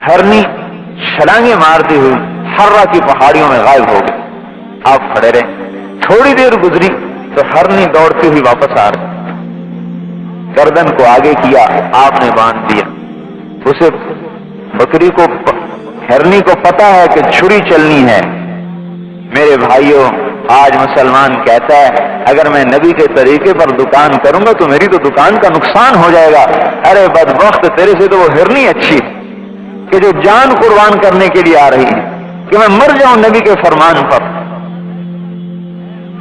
ہرنی چھلانگیں مارتی ہوئی ہررا کی پہاڑیوں میں غائب ہو گئی. آپ کھڑے رہے. تھوڑی دیر گزری تو ہرنی دوڑتی ہوئی واپس آ رہی. گردن کو آگے کیا, آپ نے باندھ دیا. اسے بکری کو ہرنی کو پتا ہے کہ چھری چلنی ہے. میرے بھائیوں, آج مسلمان کہتا ہے اگر میں نبی کے طریقے پر دکان کروں گا تو میری تو دکان کا نقصان ہو جائے گا. ارے بدبخت, تیرے سے تو وہ ہرنی اچھی کہ جو جان قربان کرنے کے لیے آ رہی ہے کہ میں مر جاؤں نبی کے فرمان پر.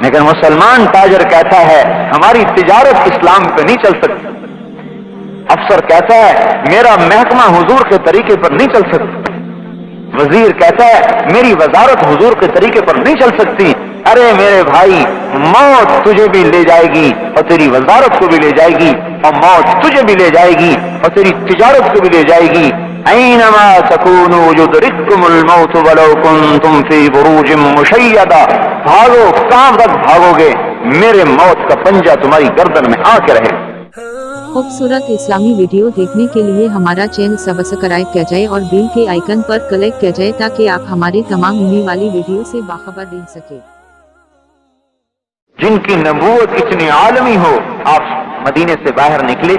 لیکن مسلمان تاجر کہتا ہے ہماری تجارت اسلام پہ نہیں چل سکتی. افسر کہتا ہے میرا محکمہ حضور کے طریقے پر نہیں چل سکتا. وزیر کہتا ہے میری وزارت حضور کے طریقے پر نہیں چل سکتی. ارے میرے بھائی, موت تجھے بھی لے جائے گی اور تیری وزارت کو بھی لے جائے گی, اور موت تجھے بھی لے جائے گی اور تیری تجارت کو بھی لے جائے گی. اینما تکونوا یدرککم الموت ولو کنتم فی بروج مشیدہ. بھاگو, کہاں تک بھاگو گے, میرے موت کا پنجہ تمہاری گردن میں آ کے رہے. خوبصورت اسلامی ویڈیو دیکھنے کے لیے ہمارا چینل سبسکرائب کیا جائے اور بیل کے آئیکن پر کلک کیا جائے تاکہ آپ ہماری تمام ہونے والی ویڈیو سے باخبر رہ سکے. جن کی نبوت اتنی عالمی ہو, آپ مدینے سے باہر نکلے,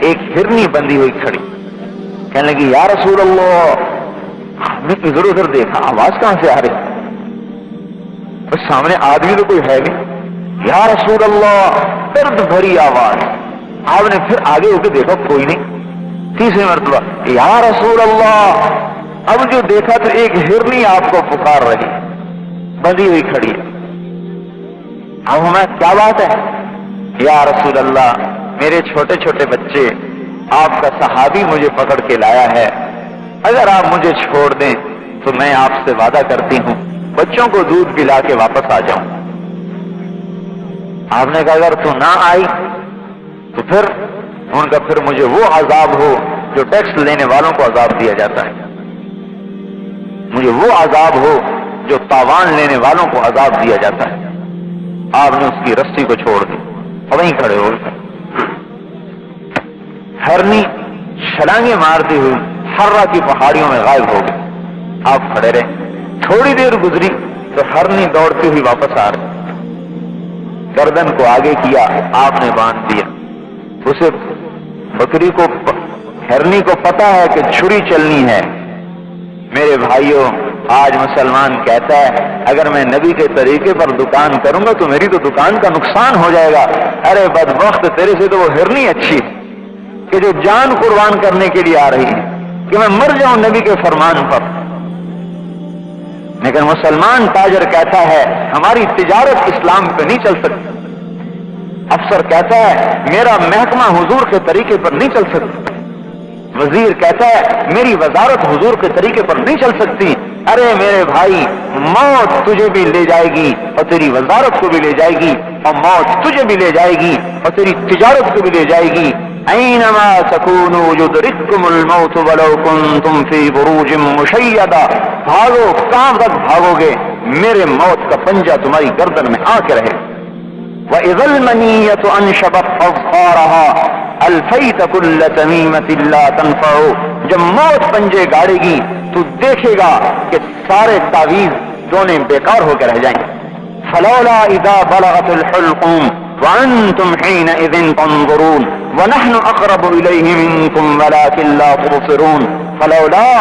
ایک ہرنی بندھی ہوئی کھڑی. کہنے لگی یا رسول اللہ. ہم نے ادھر ادھر دیکھا, آواز کہاں سے آ رہی؟ بس سامنے آدمی تو کوئی ہے نہیں. یا رسول اللہ, درد بھری آواز. آپ نے پھر آگے ہو کے دیکھا, کوئی نہیں. تیسری مرتبہ یا رسول اللہ. اب جو دیکھا تو ایک ہرنی آپ کو پکار رہی, بندھی ہوئی کھڑی ہے. اب ہمیں کیا بات ہے؟ یا رسول اللہ, میرے چھوٹے چھوٹے بچے, آپ کا صحابی مجھے پکڑ کے لایا ہے. اگر آپ مجھے چھوڑ دیں تو میں آپ سے وعدہ کرتی ہوں بچوں کو دودھ پلا کے واپس آ جاؤں. آپ نے کہا اگر تو نہ آئی تو پھر ان کا پھر مجھے وہ عذاب ہو جو ٹیکس لینے والوں کو عذاب دیا جاتا ہے, مجھے وہ عذاب ہو جو تاوان لینے والوں کو عذاب دیا جاتا ہے. آپ نے اس کی رسی کو چھوڑ دی اور وہیں کھڑے ہو گئے. ہرنی چھلانگیں مارتی ہوئی ہررا کی پہاڑیوں میں غائب ہو گئی. آپ کھڑے رہے. تھوڑی دیر گزری تو ہرنی دوڑتی ہوئی واپس آ رہی. گردن کو آگے کیا, آپ نے باندھ دیا. اسے بکری کو ہرنی کو پتا ہے کہ چھری چلنی ہے. میرے بھائیوں, آج مسلمان کہتا ہے اگر میں نبی کے طریقے پر دکان کروں گا تو میری تو دکان کا نقصان ہو جائے گا. ارے بدبخت, تیرے سے تو وہ ہرنی اچھی کہ جو جان قربان کرنے کے لیے آ رہی ہے کہ میں مر جاؤں نبی کے فرمان پر. لیکن مسلمان تاجر کہتا ہے ہماری تجارت اسلام پہ نہیں چل سکتی. افسر کہتا ہے میرا محکمہ حضور کے طریقے پر نہیں چل سکتا. وزیر کہتا ہے میری وزارت حضور کے طریقے پر نہیں چل سکتی. ارے میرے بھائی, موت تجھے بھی لے جائے گی اور تیری وزارت کو بھی لے جائے گی, اور موت تجھے بھی لے جائے گی اور تیری تجارت کو بھی لے جائے گی. اینما تکونوا یدرککم الموت ولو کنتم فی بروج مشیدہ. بھاگو, کہاں تک بھاگو گے, میرے موت کا پنجہ تمہاری گردن میں آ کے رہے. وَإِذَا الْمَنِيَّةُ أَنْشَبَتْ أَظْفَارَهَا أَلْفَيْتَ كُلَّ تَمِيمَةٍ لَا تَنْفَعُ. جب موت پنجے گاڑے گی تو دیکھے گا کہ سارے تعویذ دونے بیکار ہو کے رہ جائیں. فَلَوْلَا إِذَا بَلَغَتِ الْحُلْقُومَ وَأَنْتُمْ حِينَئِذٍ تَنْظُرُونَ وَنَحْنُ أَقْرَبُ إِلَيْهِ مِنْكُمْ وَلَكِنْ لَا تُبْصِرُونَ فَلَوْلَا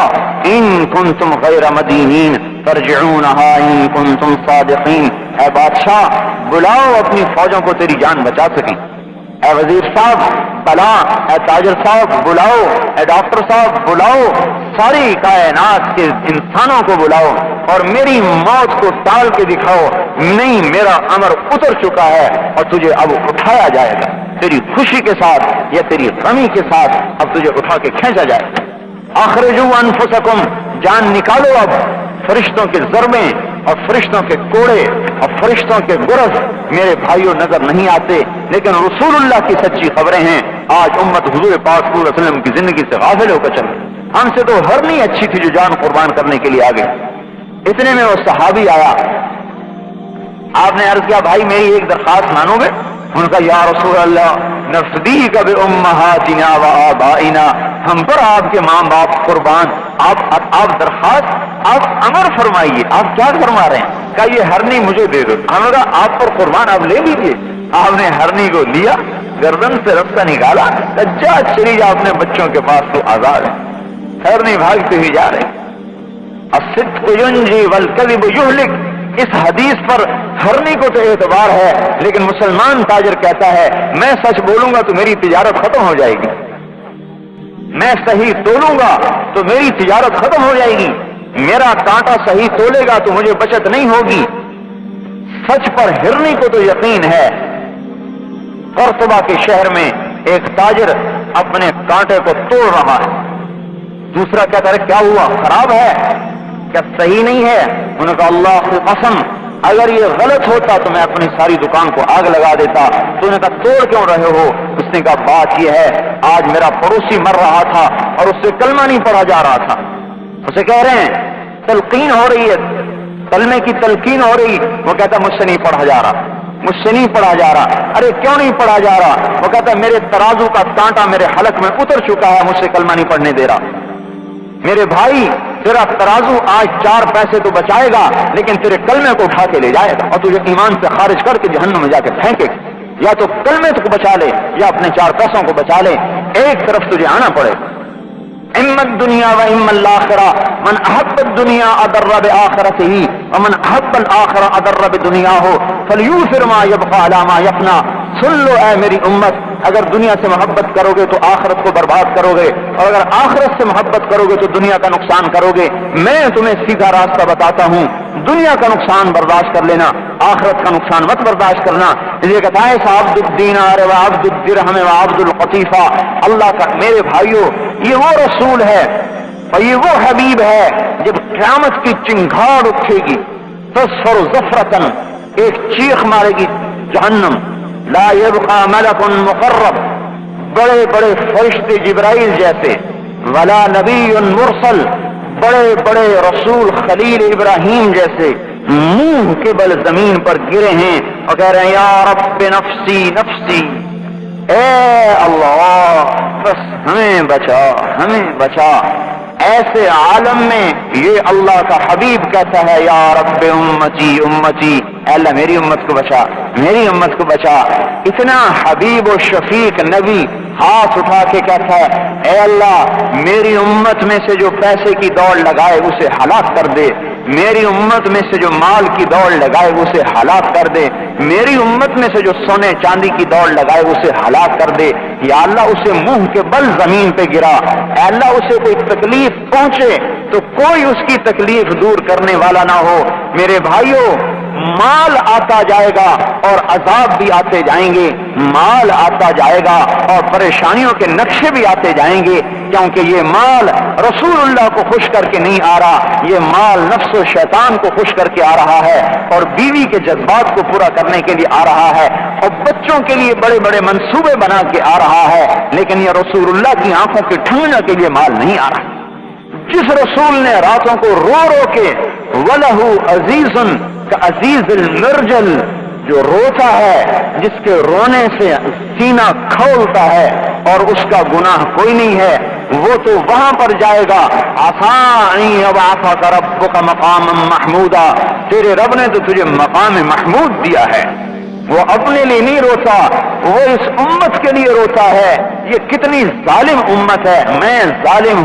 إِن كُنتُمْ غَيْرَ مَدِينِينَ تَرْجِعُونَهَا إِن كُنتُمْ صَادِقِينَ. اے بادشاہ, بلاؤ اپنی فوجوں کو تیری جان بچا سکی. اے وزیر صاحب بلا, اے تاجر صاحب بلاؤ, اے ڈاکٹر صاحب بلاؤ, ساری کائنات کے انسانوں کو بلاؤ اور میری موت کو ٹال کے دکھاؤ. نہیں, میرا امر اتر چکا ہے اور تجھے اب اٹھایا جائے گا. تیری خوشی کے ساتھ یا تیری غمی کے ساتھ اب تجھے اٹھا کے کھینچا جائے گا. اخرجوا انفسکم, جان نکالو. اب فرشتوں کے ضربیں اور فرشتوں کے کوڑے اور فرشتوں کے گرز میرے بھائیوں نظر نہیں آتے, لیکن رسول اللہ کی سچی خبریں ہیں. آج امت حضور پاک صلی اللہ علیہ وسلم کی زندگی سے غافل ہو کر چلے. ہم سے تو ہرنی اچھی تھی جو جان قربان کرنے کے لیے آگے. اتنے میں وہ صحابی آیا. آپ نے عرض کیا بھائی میری ایک درخواست مانو گے؟ ان کا یا رسول اللہ نفدیک بأمہاتنا و آبائنا، ہم پر آپ کے ماں باپ قربان، آپ درخواست، آپ امر فرمائیے، آپ کیا فرما رہے ہیں؟ کہ یہ ہرنی مجھے دے دو۔ ہم نے کہا آپ پر قربان آپ لے لیجیے۔ آپ نے ہرنی کو لیا، گردن سے رستہ نکالا، جا چلی جا اپنے بچوں کے پاس، تو آزاد ہے۔ ہرنی بھاگتے ہی جا رہے۔ الصدق ینجی والکذب یہلک، اس حدیث پر ہرنی کو تو اعتبار ہے، لیکن مسلمان تاجر کہتا ہے میں سچ بولوں گا تو میری تجارت ختم ہو جائے گی، میں صحیح تولوں گا تو میری تجارت ختم ہو جائے گی، میرا کانٹا صحیح تولے گا تو مجھے بچت نہیں ہوگی۔ سچ پر ہرنی کو تو یقین ہے۔ قرطبہ کے شہر میں ایک تاجر اپنے کانٹے کو توڑ رہا ہے، دوسرا کہتا ہے کیا ہوا، خراب ہے کیا، صحیح نہیں ہے؟ انہوں نے کہا اللہ کی قسم اگر یہ غلط ہوتا تو میں اپنی ساری دکان کو آگ لگا دیتا۔ تو انہوں نے کہا توڑ کیوں رہے ہو؟ اس نے کہا بات یہ ہے آج میرا پڑوسی مر رہا تھا اور اس سے کلمہ نہیں پڑھا جا رہا تھا، اسے کہہ رہے ہیں تلقین ہو رہی ہے، کلمے کی تلقین ہو رہی، وہ کہتا مجھ سے نہیں پڑھا جا رہا، مجھ سے نہیں پڑھا جا رہا۔ ارے کیوں نہیں پڑھا جا رہا؟ وہ کہتا میرے ترازو کا کانٹا میرے حلق میں اتر چکا ہے، مجھ سے کلمہ نہیں پڑھنے دے رہا۔ میرے بھائی تیرا ترازو آج 4 پیسے تو بچائے گا لیکن تیرے کلمے کو اٹھا کے لے جائے گا اور تجھے ایمان سے خارج کر کے جہنم میں جا کے پھینکے گا۔ یا تو کلمے کو بچا لے یا اپنے 4 پیسوں کو بچا لے، ایک طرف تجھے آنا پڑے۔ اما الدنیا و اما الاخرہ، من احب الدنیا اضر بآخرتہ ومن احب الاخرہ اضر بدنیاہ فلیوثر ما یبقى علی ما یفنی۔ سن لو اے میری امت، اگر دنیا سے محبت کرو گے تو آخرت کو برباد کرو گے، اور اگر آخرت سے محبت کرو گے تو دنیا کا نقصان کرو گے۔ میں تمہیں سیدھا راستہ بتاتا ہوں، دنیا کا نقصان برداشت کر لینا، آخرت کا نقصان مت برداشت کرنا۔ یہ کہتا ہے عبد الدینار و عبد الدرہم و عبد القطیفہ، اللہ کا میرے بھائیوں یہ وہ رسول ہے اور یہ وہ حبیب ہے جب قیامت کی چنگھاڑ اٹھے گی، تصفر زفرتن، ایک چیخ مارے گی جہنم، لا یبقى ملک مقرب، بڑے بڑے فرشتے جبرائیل جیسے، ولا نبی مرسل، بڑے بڑے رسول خلیل ابراہیم جیسے منہ کے بل زمین پر گرے ہیں اور کہہ رہے ہیں یا رب نفسی نفسی، اے اللہ بس ہمیں بچا ہمیں بچا۔ ایسے عالم میں یہ اللہ کا حبیب کہتا ہے یا رب امتی امتی، اے اللہ میری امت کو بچا میری امت کو بچا۔ اتنا حبیب و شفیق نبی ہاتھ اٹھا کے کہتا ہے اے اللہ میری امت میں سے جو پیسے کی دوڑ لگائے اسے ہلاک کر دے، میری امت میں سے جو مال کی دوڑ لگائے اسے ہلاک کر دے، میری امت میں سے جو سونے چاندی کی دوڑ لگائے اسے ہلاک کر دے۔ یا اللہ اسے منہ کے بل زمین پہ گرا، اے اللہ اسے کوئی تکلیف پہنچے تو کوئی اس کی تکلیف دور کرنے والا نہ ہو۔ میرے بھائیوں مال آتا جائے گا اور عذاب بھی آتے جائیں گے، مال آتا جائے گا اور پریشانیوں کے نقشے بھی آتے جائیں گے، کیونکہ یہ مال رسول اللہ کو خوش کر کے نہیں آ رہا، یہ مال نفس و شیطان کو خوش کر کے آ رہا ہے اور بیوی کے جذبات کو پورا کرنے کے لیے آ رہا ہے اور بچوں کے لیے بڑے بڑے منصوبے بنا کے آ رہا ہے، لیکن یہ رسول اللہ کی آنکھوں کے ٹھنڈنے کے لیے مال نہیں آ رہا۔ جس رسول نے راتوں کو رو رو کے وَلَهُ عَزِيزٌ كَعَزِيزِ الْمِرْجَلِ، جو روتا ہے جس کے رونے سے سینہ کھولتا ہے اور اس کا گناہ کوئی نہیں ہے، وہ تو وہاں پر جائے گا۔ عَسَىٰ أَن يَبْعَثَكَ رَبُّكَ مَقَامًا مَحْمُودًا، تیرے رب نے تو تجھے مقام محمود دیا ہے۔ وہ اپنے لیے نہیں روتا، وہ اس امت کے لیے روتا ہے۔ یہ کتنی ظالم امت ہے، میں ظالم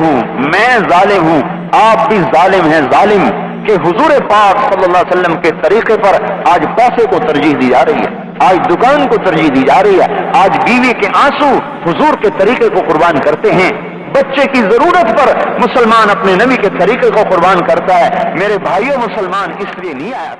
ہوں، آپ بھی ظالم ہیں، ظالم کہ حضور پاک صلی اللہ علیہ وسلم کے طریقے پر آج پیسے کو ترجیح دی جا رہی ہے، آج دکان کو ترجیح دی جا رہی ہے، آج بیوی کے آنسو حضور کے طریقے کو قربان کرتے ہیں، بچے کی ضرورت پر مسلمان اپنے نبی کے طریقے کو قربان کرتا ہے۔ میرے بھائیوں مسلمان اس لیے نہیں آیا